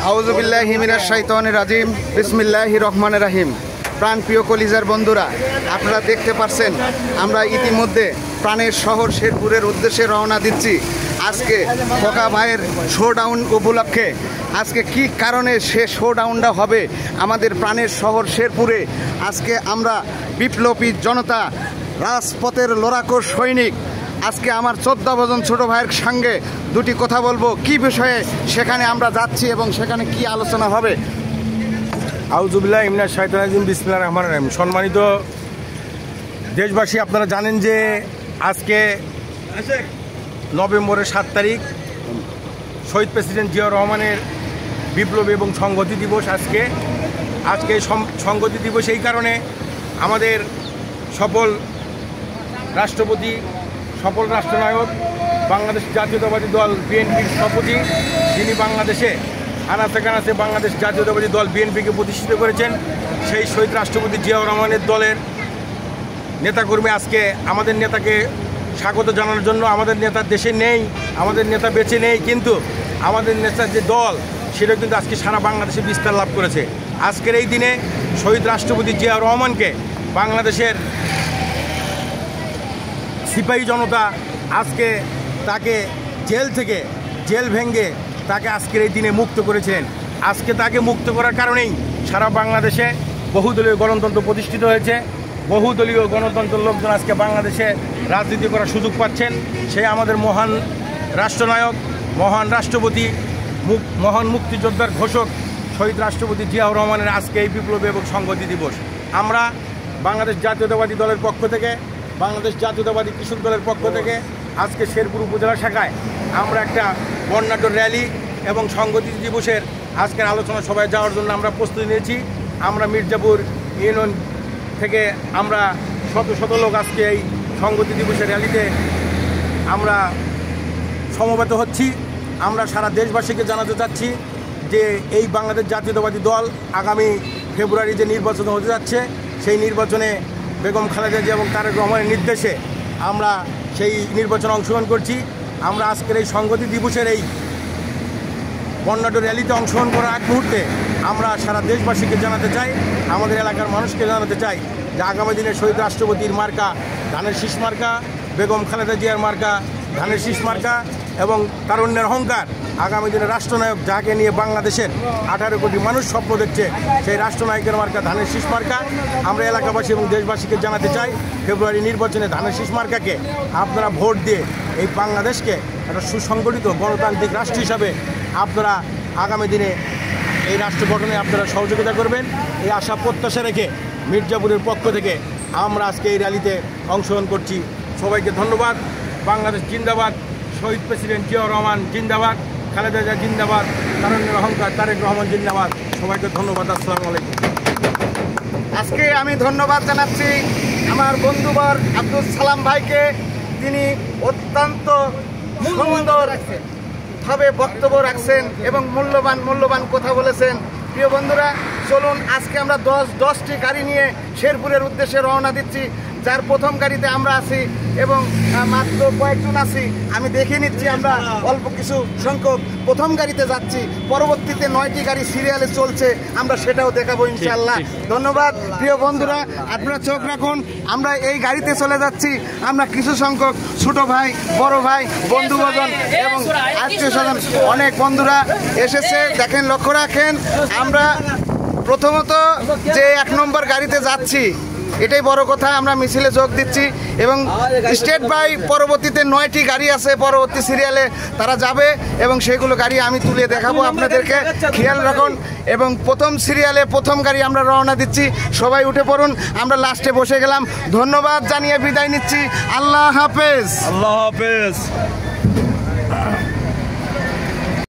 আউযু বিল্লাহি মিনাশ শাইতানির রাজিম। বিসমিল্লাহির রহমানির রহিম। প্রাণপ্রিয় কলিজার বন্ধুরা, আপনারা দেখতে পাচ্ছেন আমরা ইতিমধ্যে প্রাণের শহর শেরপুরের উদ্দেশ্যে রওনা দিচ্ছি। আজকে খোকা ভাইয়ের শোডাউন উপলক্ষে আজকে কি কারণে সে শোডাউনটা হবে আমাদের প্রাণের শহর শেরপুরে। আজকে আমরা বিপ্লবী জনতা, রাজপথের লড়াকু সৈনিক, আজকে আমার 14 জন ছোট ভাইয়ের সঙ্গে দুটি কথা বলবো কি বিষয়ে সেখানে আমরা যাচ্ছি এবং সেখানে কি আলোচনা হবে। আউযু বিল্লাহি মিনাশ শাইতানির রাজিম। বিসমিল্লাহির রহমানির রহিম। সম্মানিত দেশবাসী, আপনারা জানেন যে আজকে নভেম্বরের 7 তারিখ শহীদ প্রেসিডেন্ট জিয়াউর রহমানের বিপ্লবী এবং সংহতি দিবস। আজকে সংহতি দিবস এই কারণে আমাদের সফল রাষ্ট্রপতি, সফল রাষ্ট্রনায়ক, বাংলাদেশ জাতীয়তাবাদী দল বিএনপির সভাপতি, যিনি বাংলাদেশে আনাচে কানাচে বাংলাদেশ জাতীয়তাবাদী দল বিএনপিকে প্রতিষ্ঠিত করেছেন, সেই শহীদ রাষ্ট্রপতি জিয়াউর রহমানের দলের নেতাকর্মী আজকে আমাদের নেতাকে স্বাগত জানানোর জন্য। আমাদের নেতা দেশে নেই, আমাদের নেতা বেঁচে নেই, কিন্তু আমাদের নেতার যে দল সেটা কিন্তু আজকে সারা বাংলাদেশে বিস্তার লাভ করেছে। আজকের এই দিনে শহীদ রাষ্ট্রপতি জিয়াউর রহমানকে বাংলাদেশের সিপাহী জনতা আজকে তাকে জেল ভেঙে তাকে আজকের এই দিনে মুক্ত করেছেন। আজকে তাকে মুক্ত করার কারণেই সারা বাংলাদেশে বহুদলীয় গণতন্ত্র প্রতিষ্ঠিত হয়েছে। বহুদলীয় গণতন্ত্রের লোকজন আজকে বাংলাদেশে রাজনীতি করার সুযোগ পাচ্ছেন। সে আমাদের মহান রাষ্ট্রনায়ক, মহান রাষ্ট্রপতি, মহান মুক্তিযোদ্ধার ঘোষক শহীদ রাষ্ট্রপতি জিয়াউর রহমানের আজকে এই বিপ্লবী এবং সংহতি দিবস। আমরা বাংলাদেশ জাতীয়তাবাদী দলের পক্ষ থেকে, বাংলাদেশ জাতীয়তাবাদী কৃষক দলের পক্ষ থেকে আজকে শেরপুর উপজেলা শাখায় আমরা একটা বর্ণাঢ্য র্যালি এবং সংহতি দিবসের আজকের আলোচনা সভায় যাওয়ার জন্য আমরা প্রস্তুতি নিয়েছি। আমরা মির্জাপুর ইউনিয়ন থেকে আমরা শত লোক আজকে এই সংহতি দিবসের র্যালিতে আমরা সমবেত হচ্ছি। আমরা সারা দেশবাসীকে জানাতে চাচ্ছি যে এই বাংলাদেশ জাতীয়তাবাদী দল আগামী ফেব্রুয়ারি যে নির্বাচন হতে যাচ্ছে, সেই নির্বাচনে বেগম খালেদা জিয়া এবং তারেক রহমানের নির্দেশে আমরা সেই নির্বাচনে অংশগ্রহণ করছি। আমরা আজকের এই সংহতি দিবসের এই বর্ণাঢ্য র্যালিতে অংশগ্রহণ করার আগ মুহূর্তে আমরা সারা দেশবাসীকে জানাতে চাই, আমাদের এলাকার মানুষকে জানাতে চাই যে আগামী দিনে শহীদ রাষ্ট্রপতির মার্কা ধানের শীষ মার্কা, বেগম খালেদা জিয়ার মার্কা ধানের শীষ মার্কা এবং তারুণ্যের অহংকার আগামী দিনে রাষ্ট্রনায়ক, যাকে নিয়ে বাংলাদেশের 18 কোটি মানুষ স্বপ্ন দেখছে, সেই রাষ্ট্রনায়কের মার্কা ধানের শীষ মার্কা। আমরা এলাকাবাসী এবং দেশবাসীকে জানাতে চাই ফেব্রুয়ারি নির্বাচনে ধানের শীষ মার্কাকে আপনারা ভোট দিয়ে এই বাংলাদেশকে একটা সুসংগঠিত গণতান্ত্রিক রাষ্ট্র হিসাবে আপনারা আগামী দিনে এই রাষ্ট্র গঠনে আপনারা সহযোগিতা করবেন, এই আশা প্রত্যাশা রেখে মির্জাপুরের পক্ষ থেকে আমরা আজকে এই র্যালিতে অংশগ্রহণ করছি। সবাইকে ধন্যবাদ। বাংলাদেশ জিন্দাবাদ, শহীদ প্রেসিডেন্ট জিয়াউর রহমান জিন্দাবাদ, খালেদা জিয়া জিন্দাবাদ, তারুণ্যের অহংকার তারেক রহমান জিন্দাবাদ। সবাইকে ধন্যবাদ। আসসালামু আলাইকুম। আজকে আমি ধন্যবাদ জানাচ্ছি আমার বন্ধুবর আব্দুল সালাম ভাইকে। তিনি অত্যন্ত সুন্দরভাবে বক্তব্য রাখছেন এবং মূল্যবান কথা বলেছেন। প্রিয় বন্ধুরা, চলুন আজকে আমরা 10টি গাড়ি নিয়ে শেরপুরের উদ্দেশ্যে রওনা দিচ্ছি। যার প্রথম গাড়িতে আমরা আছি এবং মাত্র কয়েকজন আছি, আমি দেখে নিচ্ছি আমরা অল্প কিছু সংখ্যক প্রথম গাড়িতে যাচ্ছি। পরবর্তীতে 9টি গাড়ি সিরিয়ালে চলছে, আমরা সেটাও দেখাবো ইনশাআল্লাহ। ধন্যবাদ। প্রিয় বন্ধুরা, আপনারা চোখ রাখুন, আমরা এই গাড়িতে চলে যাচ্ছি। আমরা কিছু সংখ্যক ছোট ভাই, বড় ভাই, বন্ধুবর্জন এবং আত্মীয় স্বজন অনেক বন্ধুরা এসেছে। দেখেন, লক্ষ্য রাখেন, আমরা প্রথমত যে 1 নম্বর গাড়িতে যাচ্ছি, এটাই বড় কথা। আমরা মিছিলে যোগ দিচ্ছি এবং স্টেট বাই পরবর্তীতে 9টি গাড়ি আছে পরবর্তী সিরিয়ালে, তারা যাবে এবং সেগুলো গাড়ি আমি তুলে দেখাবো আপনাদেরকে, খেয়াল রাখুন। এবং প্রথম সিরিয়ালে প্রথম গাড়ি আমরা রওনা দিচ্ছি। সবাই উঠে পড়ুন, আমরা লাস্টে বসে গেলাম। ধন্যবাদ জানিয়ে বিদায় নিচ্ছি। আল্লাহ হাফেজ। আল্লাহ হাফেজ।